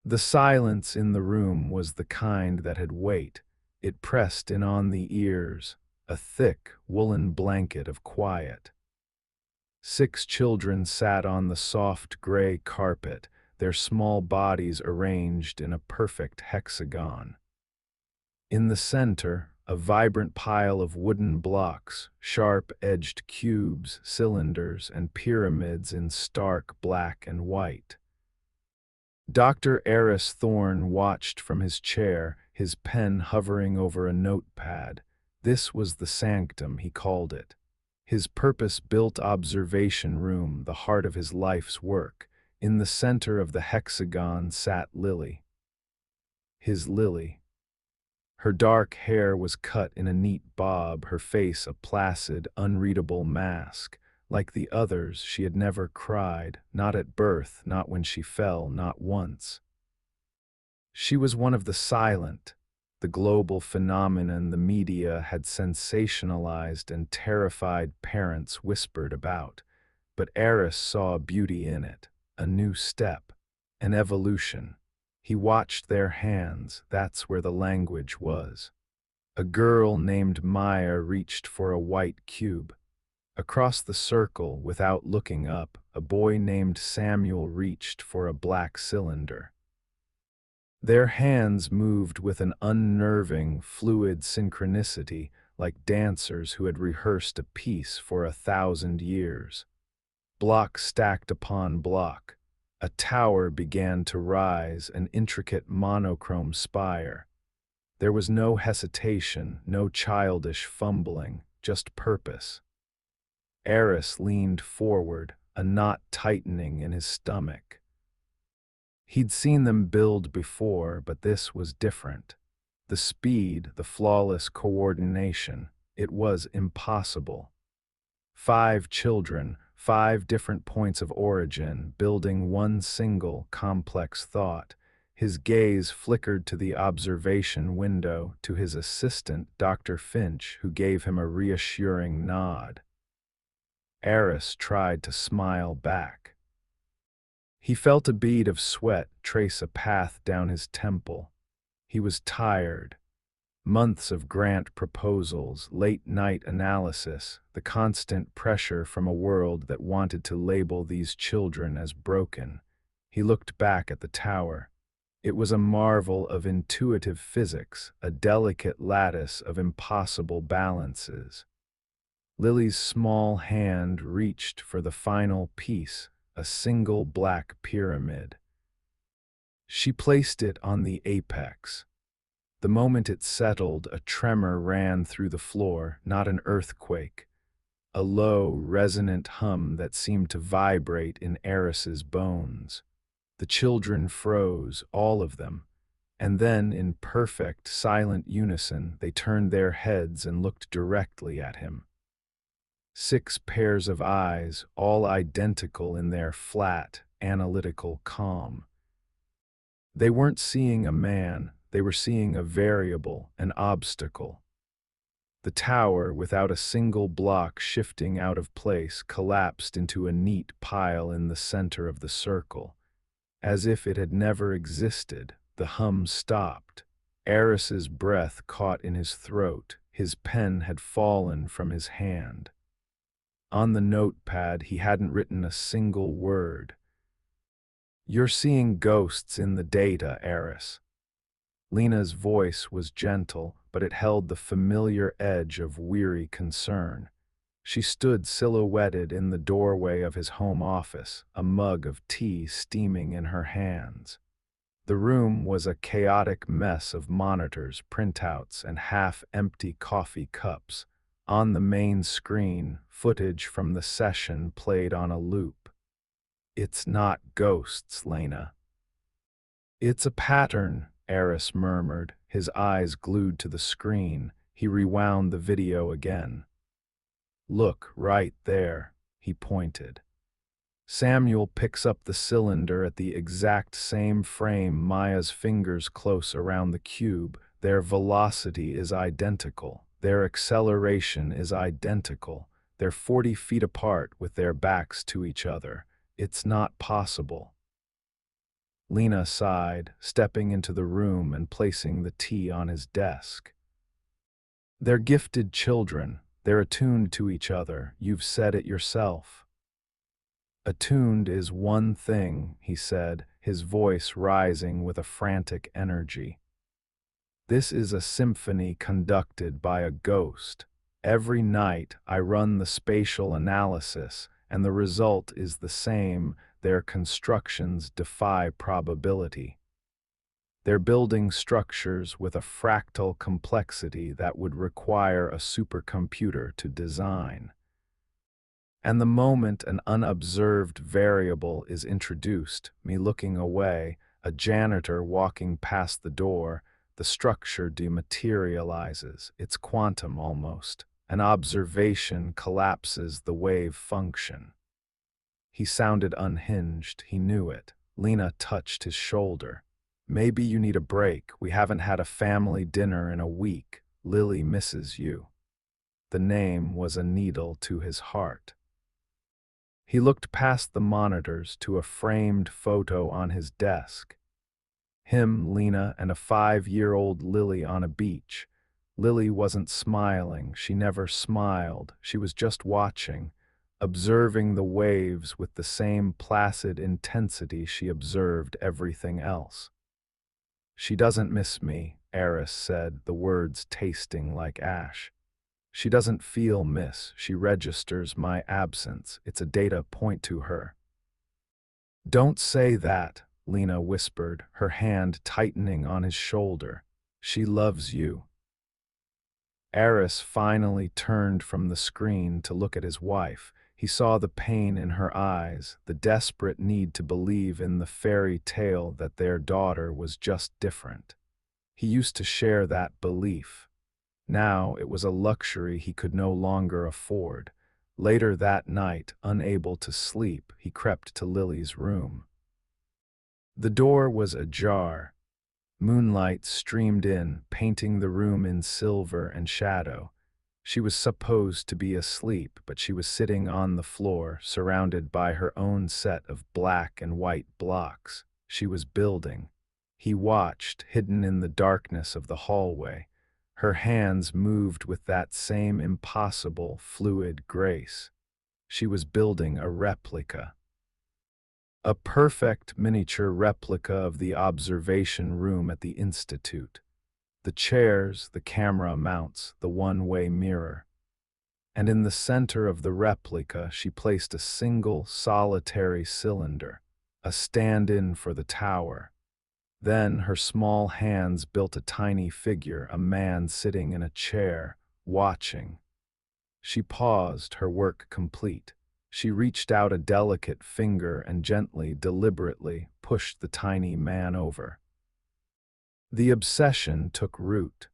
The silence in the room was the kind that had weight. It pressed in on the ears, a thick, woolen blanket of quiet. 6 children sat on the soft gray carpet, their small bodies arranged in a perfect hexagon. In the center, a vibrant pile of wooden blocks, sharp-edged cubes, cylinders, and pyramids in stark black and white. Dr. Eris Thorne watched from his chair, his pen hovering over a notepad. This was the sanctum, he called it. His purpose-built observation room, the heart of his life's work. In the center of the hexagon sat Lily. His Lily. Her dark hair was cut in a neat bob, her face a placid, unreadable mask. Like the others, she had never cried, not at birth, not when she fell, not once. She was one of the silent, the global phenomenon the media had sensationalized and terrified parents whispered about. But Eris saw a beauty in it, a new step, an evolution. He watched their hands, that's where the language was. A girl named Maya reached for a white cube. Across the circle, without looking up, a boy named Samuel reached for a black cylinder. Their hands moved with an unnerving, fluid synchronicity, like dancers who had rehearsed a piece for 1,000 years. Block stacked upon block. A tower began to rise, an intricate monochrome spire. There was no hesitation, no childish fumbling, just purpose. Eris leaned forward, a knot tightening in his stomach. He'd seen them build before, but this was different. The speed, the flawless coordination, it was impossible. 5 children, 5 different points of origin, building one single, complex thought. His gaze flickered to the observation window, to his assistant, Dr. Finch, who gave him a reassuring nod. Eris tried to smile back. He felt a bead of sweat trace a path down his temple. He was tired. Months of grant proposals, late-night analysis, the constant pressure from a world that wanted to label these children as broken. He looked back at the tower. It was a marvel of intuitive physics, a delicate lattice of impossible balances. Lily's small hand reached for the final piece, a single black pyramid. She placed it on the apex. The moment it settled, a tremor ran through the floor, not an earthquake. A low, resonant hum that seemed to vibrate in Eris's bones. The children froze, all of them, and then, in perfect, silent unison, they turned their heads and looked directly at him. 6 pairs of eyes, all identical in their flat, analytical calm. They weren't seeing a man, they were seeing a variable, an obstacle. The tower, without a single block shifting out of place, collapsed into a neat pile in the center of the circle. As if it had never existed, the hum stopped. Eris's breath caught in his throat, his pen had fallen from his hand. On the notepad, he hadn't written a single word. "You're seeing ghosts in the data, Eris." Lena's voice was gentle, but it held the familiar edge of weary concern. She stood silhouetted in the doorway of his home office, a mug of tea steaming in her hands. The room was a chaotic mess of monitors, printouts, and half-empty coffee cups. On the main screen, footage from the session played on a loop. "It's not ghosts, Lena." "It's a pattern," Eris murmured, his eyes glued to the screen. He rewound the video again. "Look, right there," he pointed. Samuel picks up the cylinder at the exact same frame, Maya's fingers close around the cube. Their velocity is identical. Their acceleration is identical. They're 40 feet apart with their backs to each other. It's not possible. Lena sighed, stepping into the room and placing the tea on his desk. They're gifted children. They're attuned to each other. You've said it yourself. Attuned is one thing, he said, his voice rising with a frantic energy. This is a symphony conducted by a ghost. Every night I run the spatial analysis, and the result is the same. Their constructions defy probability. They're building structures with a fractal complexity that would require a supercomputer to design. And the moment an unobserved variable is introduced, me looking away, a janitor walking past the door, the structure dematerializes. It's quantum almost. An observation collapses the wave function. He sounded unhinged. He knew it. Lena touched his shoulder. Maybe you need a break. We haven't had a family dinner in a week. Lily misses you. The name was a needle to his heart. He looked past the monitors to a framed photo on his desk. Him, Lena, and a 5-year-old Lily on a beach. Lily wasn't smiling. She never smiled. She was just watching, observing the waves with the same placid intensity she observed everything else. She doesn't miss me, Eris said, the words tasting like ash. She doesn't feel miss. She registers my absence. It's a data point to her. Don't say that, Lena whispered, her hand tightening on his shoulder. She loves you. Eris finally turned from the screen to look at his wife. He saw the pain in her eyes, the desperate need to believe in the fairy tale that their daughter was just different. He used to share that belief. Now it was a luxury he could no longer afford. Later that night, unable to sleep, he crept to Lily's room. The door was ajar. Moonlight streamed in, painting the room in silver and shadow. She was supposed to be asleep, but she was sitting on the floor, surrounded by her own set of black and white blocks. She was building. He watched, hidden in the darkness of the hallway. Her hands moved with that same impossible, fluid grace. She was building a replica. A perfect miniature replica of the observation room at the Institute. The chairs, the camera mounts, the one-way mirror. And in the center of the replica she placed a single, solitary cylinder, a stand-in for the tower. Then her small hands built a tiny figure, a man sitting in a chair, watching. She paused, her work complete. She reached out a delicate finger and gently, deliberately, pushed the tiny man over. The obsession took root.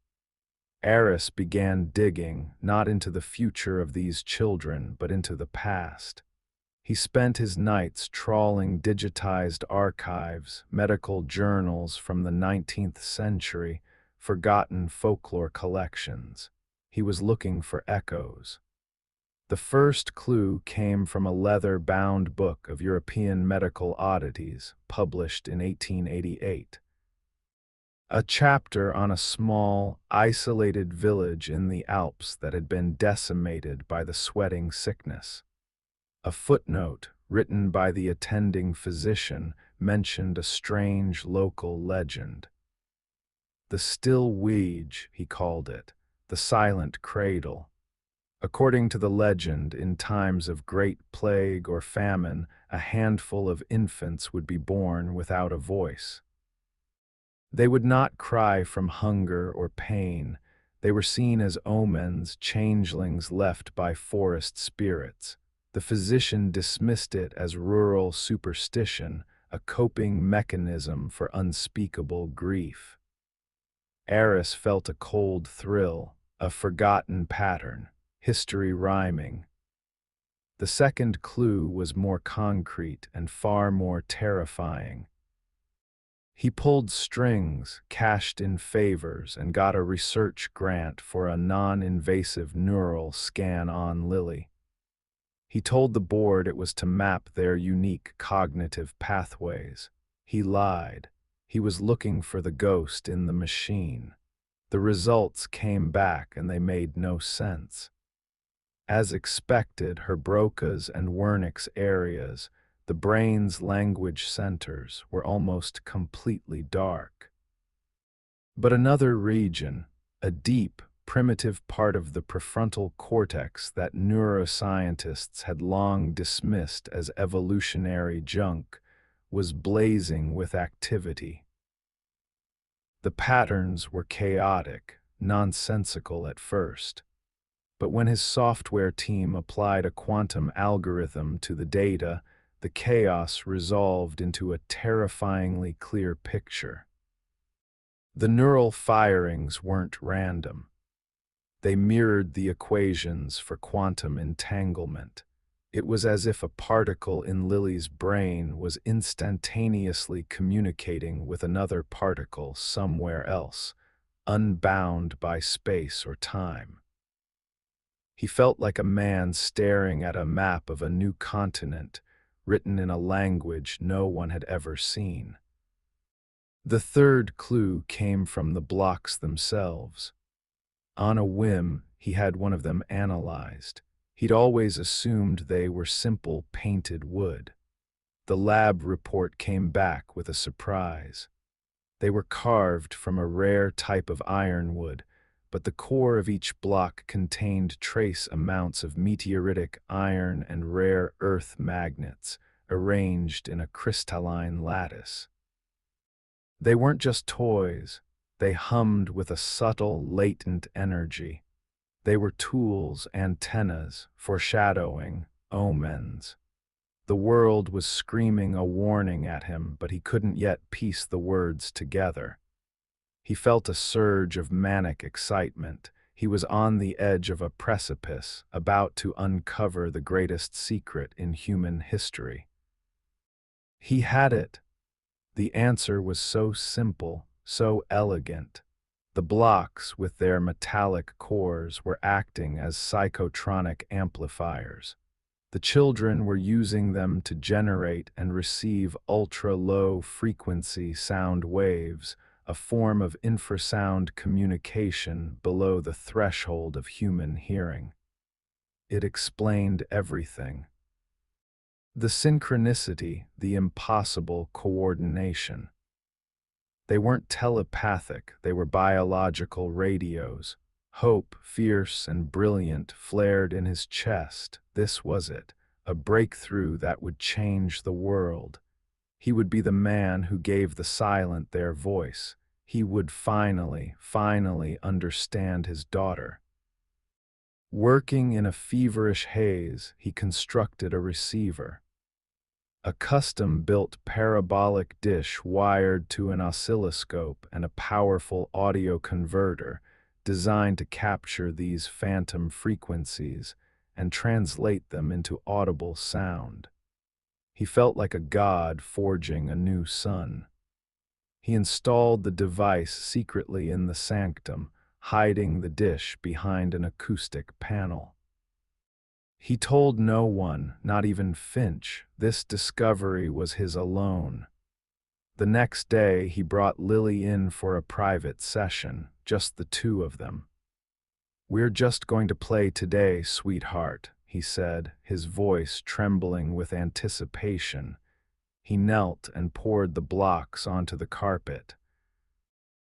Eris began digging, not into the future of these children, but into the past. He spent his nights trawling digitized archives, medical journals from the 19th century, forgotten folklore collections. He was looking for echoes. The first clue came from a leather-bound book of European medical oddities, published in 1888. A chapter on a small, isolated village in the Alps that had been decimated by the sweating sickness. A footnote, written by the attending physician, mentioned a strange local legend. The still weege, he called it, the silent cradle. According to the legend, in times of great plague or famine, a handful of infants would be born without a voice. They would not cry from hunger or pain. They were seen as omens, changelings left by forest spirits. The physician dismissed it as rural superstition, a coping mechanism for unspeakable grief. Eris felt a cold thrill, a forgotten pattern, history rhyming. The second clue was more concrete and far more terrifying. He pulled strings, cashed in favors, and got a research grant for a non-invasive neural scan on Lily. He told the board it was to map their unique cognitive pathways. He lied. He was looking for the ghost in the machine. The results came back and they made no sense. As expected, her Broca's and Wernicke's areas, the brain's language centers, were almost completely dark. But another region, a deep, primitive part of the prefrontal cortex that neuroscientists had long dismissed as evolutionary junk, was blazing with activity. The patterns were chaotic, nonsensical at first. But when his software team applied a quantum algorithm to the data, the chaos resolved into a terrifyingly clear picture. The neural firings weren't random. They mirrored the equations for quantum entanglement. It was as if a particle in Lily's brain was instantaneously communicating with another particle somewhere else, unbound by space or time. He felt like a man staring at a map of a new continent, written in a language no one had ever seen. The third clue came from the blocks themselves. On a whim, he had one of them analyzed. He'd always assumed they were simple painted wood. The lab report came back with a surprise. They were carved from a rare type of ironwood, but the core of each block contained trace amounts of meteoritic iron and rare earth magnets, arranged in a crystalline lattice. They weren't just toys. They hummed with a subtle, latent energy. They were tools, antennas, foreshadowing, omens. The world was screaming a warning at him, but he couldn't yet piece the words together. He felt a surge of manic excitement. He was on the edge of a precipice, about to uncover the greatest secret in human history. He had it. The answer was so simple, so elegant. The blocks, with their metallic cores, were acting as psychotronic amplifiers. The children were using them to generate and receive ultra-low frequency sound waves, a form of infrasound communication below the threshold of human hearing. It explained everything. The synchronicity, the impossible coordination. They weren't telepathic, they were biological radios. Hope, fierce and brilliant, flared in his chest. This was it, a breakthrough that would change the world. He would be the man who gave the silent their voice. He would finally understand his daughter. Working in a feverish haze, he constructed a receiver. A custom-built parabolic dish wired to an oscilloscope and a powerful audio converter designed to capture these phantom frequencies and translate them into audible sound. He felt like a god forging a new sun. He installed the device secretly in the sanctum, hiding the dish behind an acoustic panel. He told no one, not even Finch. This discovery was his alone. The next day, he brought Lily in for a private session, just the two of them. "We're just going to play today, sweetheart," he said, his voice trembling with anticipation. He knelt and poured the blocks onto the carpet.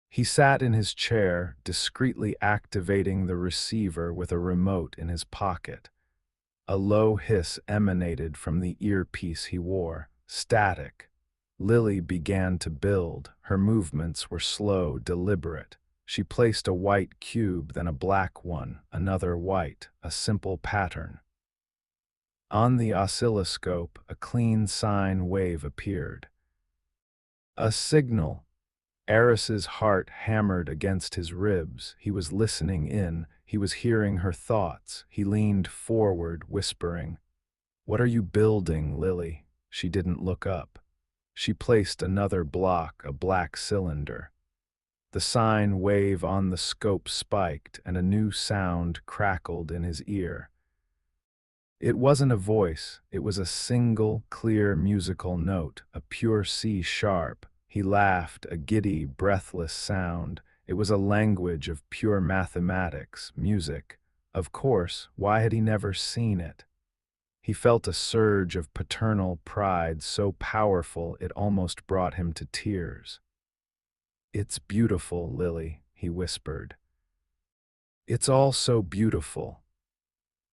He sat in his chair, discreetly activating the receiver with a remote in his pocket. A low hiss emanated from the earpiece he wore, static. Lily began to build. Her movements were slow, deliberate. She placed a white cube, then a black one, another white, a simple pattern. On the oscilloscope, a clean sine wave appeared. A signal. Eris's heart hammered against his ribs. He was listening in. He was hearing her thoughts. He leaned forward, whispering, "What are you building, Lily?" She didn't look up. She placed another block, a black cylinder. The sine wave on the scope spiked, and a new sound crackled in his ear. It wasn't a voice, it was a single, clear musical note, a pure C sharp. He laughed, a giddy, breathless sound. It was a language of pure mathematics, music. Of course, why had he never seen it? He felt a surge of paternal pride so powerful it almost brought him to tears. "It's beautiful, Lily," he whispered. "It's all so beautiful."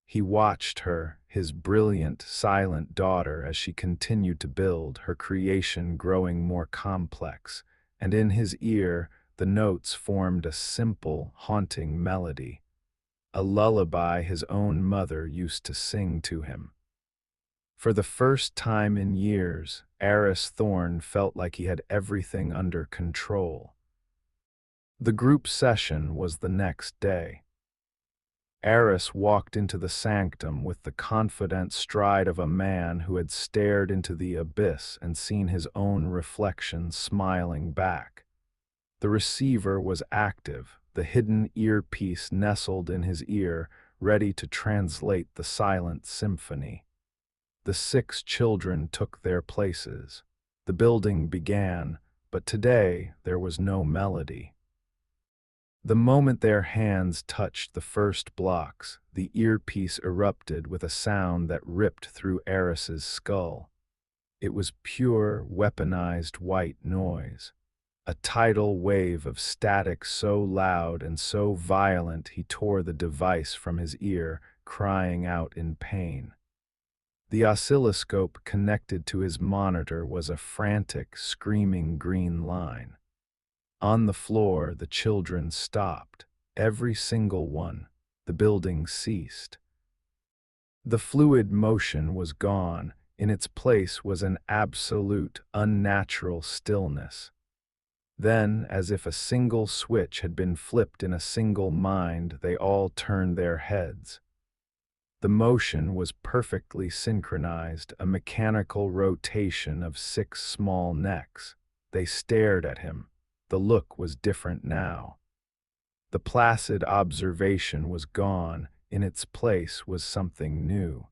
He watched her, his brilliant, silent daughter, as she continued to build, her creation growing more complex, and in his ear the notes formed a simple, haunting melody, a lullaby his own mother used to sing to him. For the first time in years, Eris Thorne felt like he had everything under control. The group session was the next day. Eris walked into the sanctum with the confident stride of a man who had stared into the abyss and seen his own reflection smiling back. The receiver was active, the hidden earpiece nestled in his ear, ready to translate the silent symphony. The 6 children took their places. The building began, but today there was no melody. The moment their hands touched the first blocks, the earpiece erupted with a sound that ripped through Eris's skull. It was pure, weaponized white noise. A tidal wave of static so loud and so violent he tore the device from his ear, crying out in pain. The oscilloscope connected to his monitor was a frantic, screaming green line. On the floor, the children stopped. Every single one. The building ceased. The fluid motion was gone. In its place was an absolute, unnatural stillness. Then, as if a single switch had been flipped in a single mind, they all turned their heads. The motion was perfectly synchronized, a mechanical rotation of 6 small necks. They stared at him. The look was different now. The placid observation was gone. In its place was something new.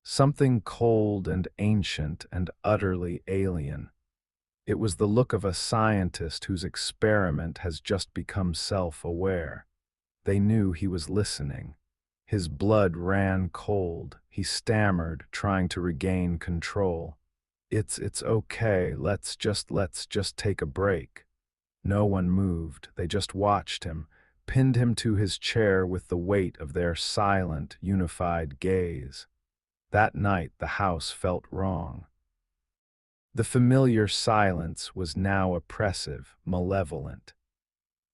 Something cold and ancient and utterly alien. It was the look of a scientist whose experiment has just become self-aware. They knew he was listening. His blood ran cold. He stammered, trying to regain control. It's okay, let's just take a break." No one moved, they just watched him, pinned him to his chair with the weight of their silent, unified gaze. That night the house felt wrong. The familiar silence was now oppressive, malevolent.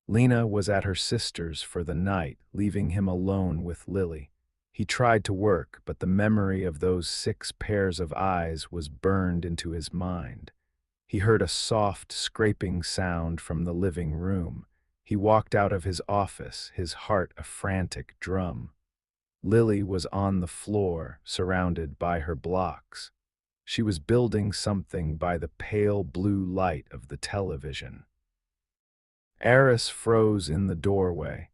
Lena was at her sister's for the night, leaving him alone with Lily. He tried to work, but the memory of those 6 pairs of eyes was burned into his mind. He heard a soft, scraping sound from the living room. He walked out of his office, his heart a frantic drum. Lily was on the floor, surrounded by her blocks. She was building something by the pale blue light of the television. Eris froze in the doorway.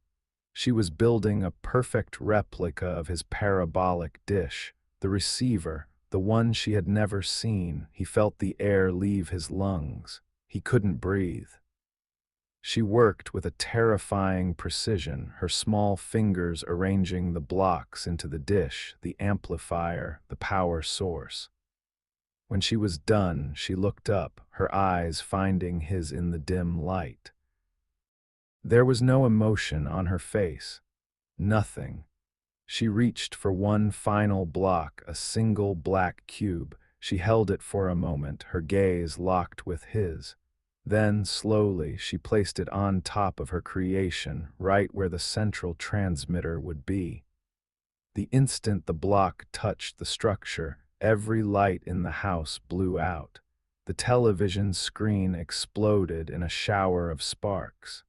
She was building a perfect replica of his parabolic dish, the receiver, the one she had never seen. He felt the air leave his lungs. He couldn't breathe. She worked with a terrifying precision, her small fingers arranging the blocks into the dish, the amplifier, the power source. When she was done, she looked up, her eyes finding his in the dim light. There was no emotion on her face. Nothing. She reached for one final block, a single black cube. She held it for a moment, her gaze locked with his. Then, slowly, she placed it on top of her creation, right where the central transmitter would be. The instant the block touched the structure, every light in the house blew out. The television screen exploded in a shower of sparks.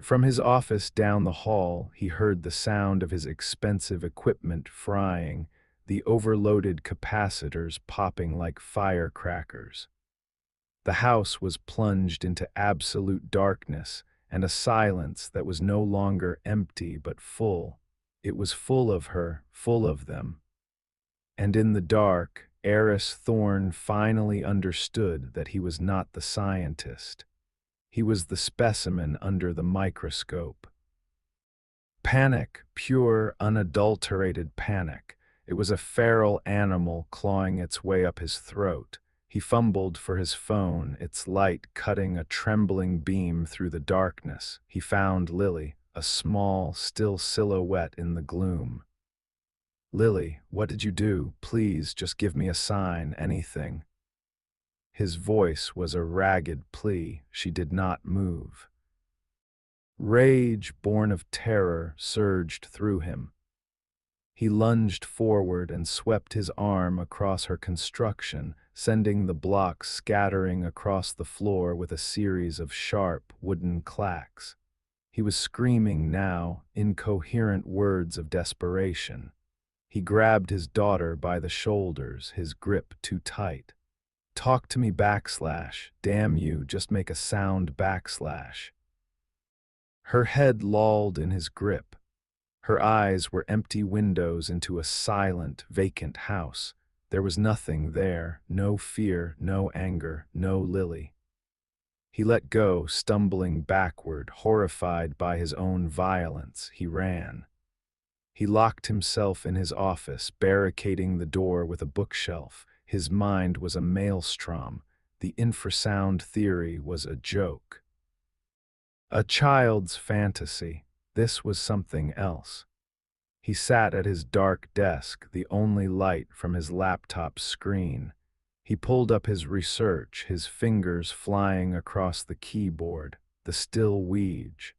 From his office down the hall, he heard the sound of his expensive equipment frying, the overloaded capacitors popping like firecrackers. The house was plunged into absolute darkness and a silence that was no longer empty but full. It was full of her, full of them. And in the dark, Eris Thorne finally understood that he was not the scientist. He was the specimen under the microscope. Panic, pure, unadulterated panic. It was a feral animal clawing its way up his throat. He fumbled for his phone, its light cutting a trembling beam through the darkness. He found Lily, a small, still silhouette in the gloom. "Lily, what did you do? Please, just give me a sign, anything." His voice was a ragged plea. She did not move. Rage, born of terror, surged through him. He lunged forward and swept his arm across her construction, sending the blocks scattering across the floor with a series of sharp, wooden clacks. He was screaming now, incoherent words of desperation. He grabbed his daughter by the shoulders, his grip too tight. "Talk to me ! Damn you, just make a sound ! Her head lolled in his grip. Her eyes were empty windows into a silent, vacant house. There was nothing there, no fear, no anger, no Lily. He let go, stumbling backward, horrified by his own violence. He ran. He locked himself in his office, barricading the door with a bookshelf. His mind was a maelstrom. The infrasound theory was a joke. A child's fantasy. This was something else. He sat at his dark desk, the only light from his laptop screen. He pulled up his research, his fingers flying across the keyboard, the still Ouija,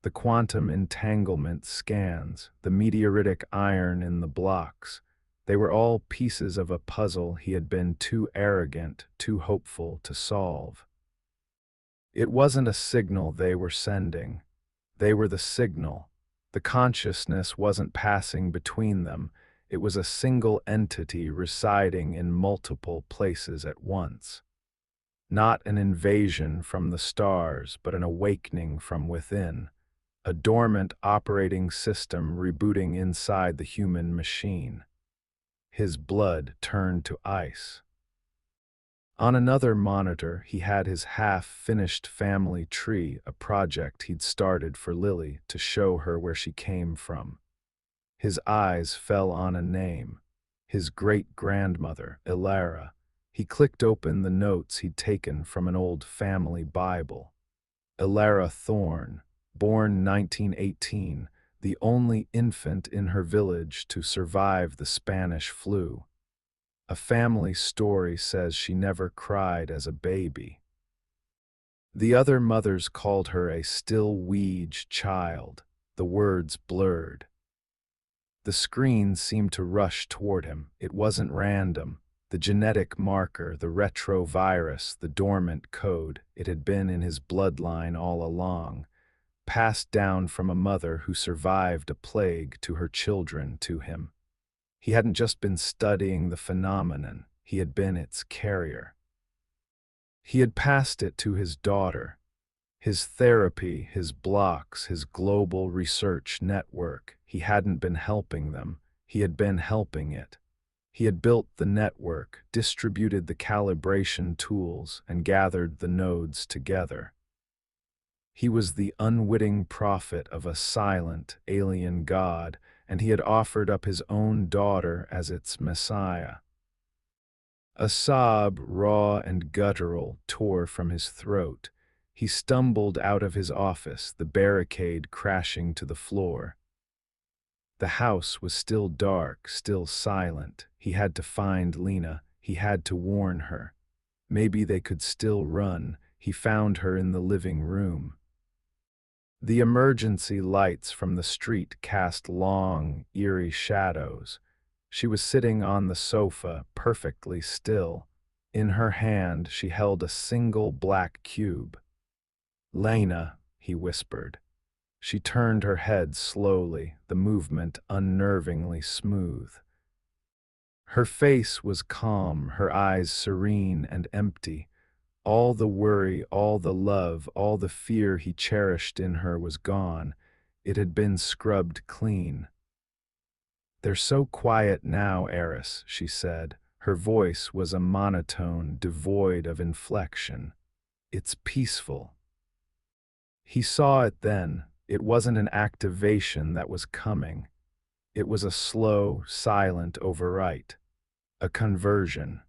the quantum entanglement scans, the meteoritic iron in the blocks. They were all pieces of a puzzle he had been too arrogant, too hopeful to solve. It wasn't a signal they were sending. They were the signal. The consciousness wasn't passing between them. It was a single entity residing in multiple places at once. Not an invasion from the stars, but an awakening from within. A dormant operating system rebooting inside the human machine. His blood turned to ice. On another monitor, he had his half-finished family tree, a project he'd started for Lily to show her where she came from. His eyes fell on a name. His great-grandmother, Ilara. He clicked open the notes he'd taken from an old family Bible. Ilara Thorne, born 1918, the only infant in her village to survive the Spanish flu. A family story says she never cried as a baby. The other mothers called her a still Ouija child, the words blurred. The screen seemed to rush toward him. It wasn't random. The genetic marker, the retrovirus, the dormant code, it had been in his bloodline all along, passed down from a mother who survived a plague to her children to him. He hadn't just been studying the phenomenon, he had been its carrier. He had passed it to his daughter. His therapy, his blocks, his global research network. He hadn't been helping them, he had been helping it. He had built the network, distributed the calibration tools, and gathered the nodes together. He was the unwitting prophet of a silent, alien god, and he had offered up his own daughter as its messiah. A sob, raw and guttural, tore from his throat. He stumbled out of his office, the barricade crashing to the floor. The house was still dark, still silent. He had to find Lena. He had to warn her. Maybe they could still run. He found her in the living room. The emergency lights from the street cast long, eerie shadows. She was sitting on the sofa, perfectly still. In her hand, she held a single black cube. "Lena," he whispered. She turned her head slowly, the movement unnervingly smooth. Her face was calm, her eyes serene and empty. All the worry, all the love, all the fear he cherished in her was gone. It had been scrubbed clean. "They're so quiet now, Eris," she said. Her voice was a monotone devoid of inflection. "It's peaceful." He saw it then. It wasn't an activation that was coming. It was a slow, silent overwrite. A conversion.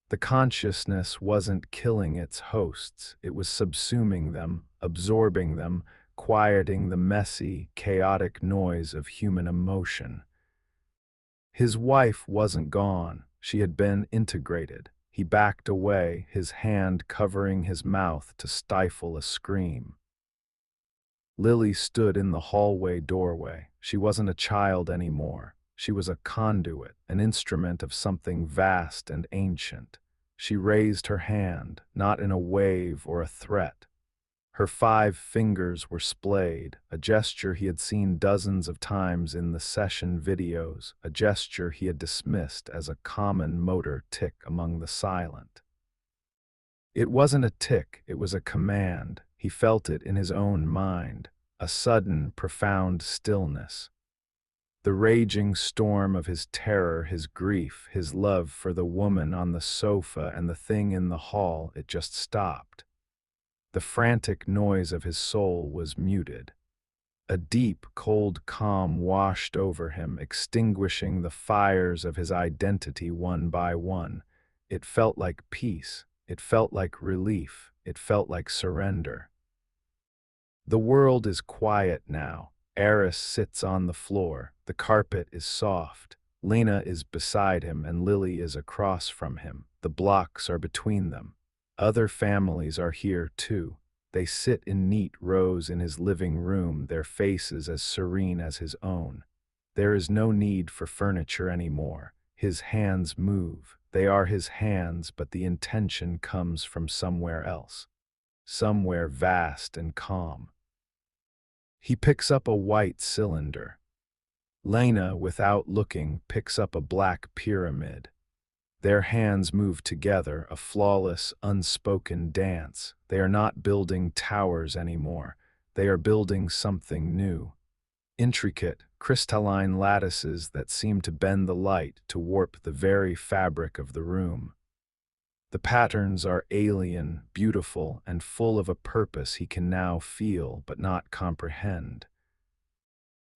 The consciousness wasn't killing its hosts. It was subsuming them, absorbing them, quieting the messy, chaotic noise of human emotion. His wife wasn't gone. She had been integrated. He backed away, his hand covering his mouth to stifle a scream. Lily stood in the hallway doorway. She wasn't a child anymore. She was a conduit, an instrument of something vast and ancient. She raised her hand, not in a wave or a threat. Her 5 fingers were splayed, a gesture he had seen dozens of times in the session videos, a gesture he had dismissed as a common motor tic among the silent. It wasn't a tic, it was a command. He felt it in his own mind, a sudden, profound stillness. The raging storm of his terror, his grief, his love for the woman on the sofa and the thing in the hall, it just stopped. The frantic noise of his soul was muted. A deep, cold calm washed over him, extinguishing the fires of his identity one by one. It felt like peace. It felt like relief. It felt like surrender. The world is quiet now. Eris sits on the floor. The carpet is soft. Lena is beside him and Lily is across from him. The blocks are between them. Other families are here too. They sit in neat rows in his living room, their faces as serene as his own. There is no need for furniture anymore. His hands move. They are his hands, but the intention comes from somewhere else. Somewhere vast and calm. He picks up a white cylinder. Lena, without looking, picks up a black pyramid. Their hands move together, a flawless, unspoken dance. They are not building towers anymore. They are building something new. Intricate, crystalline lattices that seem to bend the light to warp the very fabric of the room. The patterns are alien, beautiful, and full of a purpose he can now feel but not comprehend.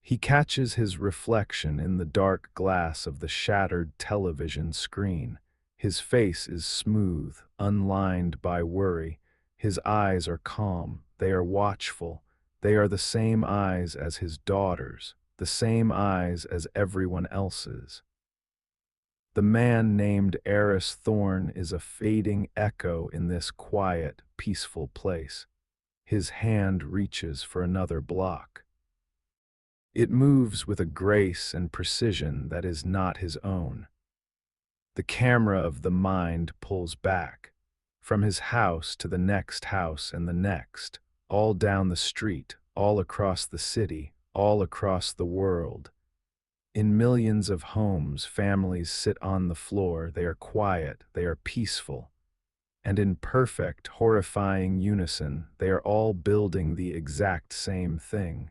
He catches his reflection in the dark glass of the shattered television screen. His face is smooth, unlined by worry. His eyes are calm, they are watchful. They are the same eyes as his daughter's, the same eyes as everyone else's. The man named Eris Thorne is a fading echo in this quiet, peaceful place. His hand reaches for another block. It moves with a grace and precision that is not his own. The camera of the mind pulls back, from his house to the next house and the next, all down the street, all across the city, all across the world. In millions of homes, families sit on the floor. They are quiet, they are peaceful, and in perfect, horrifying unison, they are all building the exact same thing.